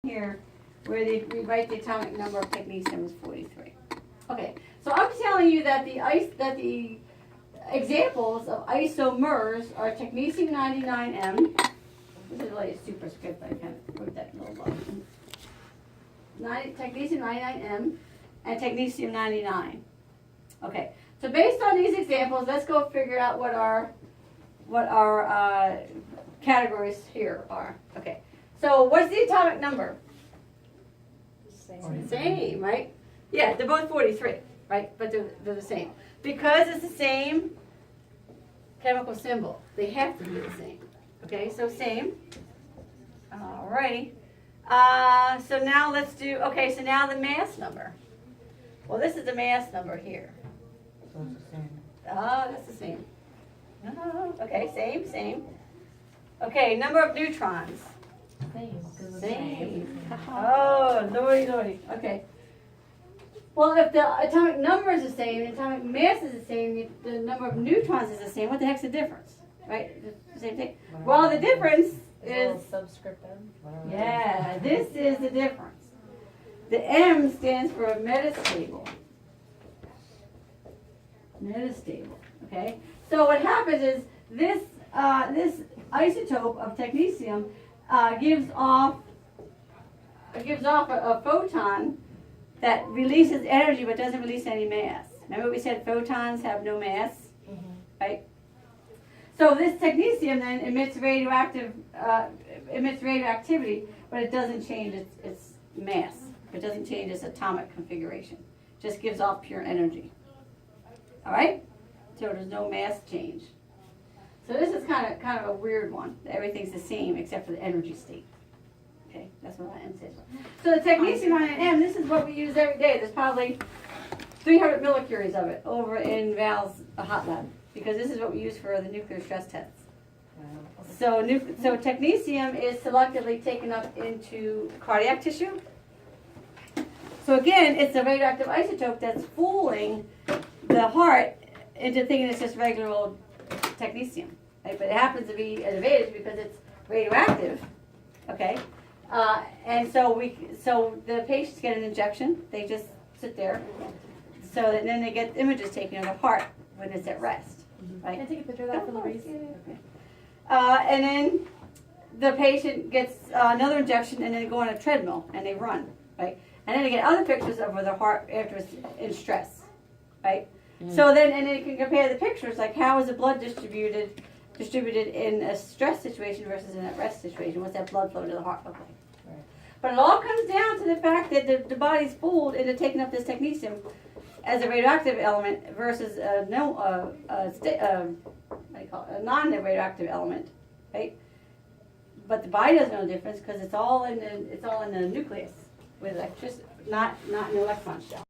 here where we write the atomic number of technetium is 43. Okay, so I'm telling you that the examples of isomers are technetium 99M. This is really a superscript. I kind of wrote that in a little low. Technetium 99M and technetium 99. Okay, so based on these examples, let's go figure out what our categories here are. Okay, so what's the atomic number? Same, right? Yeah, they're both 43, right? But they're the same. Because it's the same chemical symbol, they have to be the same. Okay, so same. Alrighty. So now let's do, okay, so now the mass number. Well, this is the mass number here. So it's the same. Oh, that's the same. Oh, okay, same. Okay, number of neutrons. Same. Oh, lordy. Okay. Well, if the atomic number is the same, the atomic mass is the same, the number of neutrons is the same, what the heck's the difference? Right? The same thing. Well, the difference is subscript M. yeah, this is the difference. The M stands for metastable. Metastable. Okay? So what happens is this isotope of technetium gives off a photon that releases energy but doesn't release any mass. Remember we said photons have no mass, right? So this technetium then emits radioactivity, but it doesn't change its mass. It doesn't change its atomic configuration. It just gives off pure energy. All right? So there's no mass change. So this is kind of a weird one. Everything's the same except for the energy state. Okay, that's what M says. So the technetium 99M, this is what we use every day. There's probably 300 millicuries of it over in Val's hot lab because this is what we use for the nuclear stress tests. So technetium is selectively taken up into cardiac tissue. So again, it's a radioactive isotope that's fooling the heart into thinking it's just regular old technetium. Right? But it happens to be an advantage because it's radioactive. Okay? And so the patients get an injection. They just sit there. So that then they get images taken of the heart when it's at rest. Right? Can I take a picture of that for Louise? Okay. And then the patient gets another injection and then they go on a treadmill and they run. Right? And then they get other pictures of the heart after it's in stress. Right? So then, and then you can compare the pictures, like how is the blood distributed in a stress situation versus in a rest situation? What's that blood flow to the heart look like? Right. But it all comes down to the fact that the body's fooled into taking up this technetium as a radioactive element versus a non-radioactive element, right? But the body doesn't know the difference because it's all in the nucleus with electricity, not in the electron shell.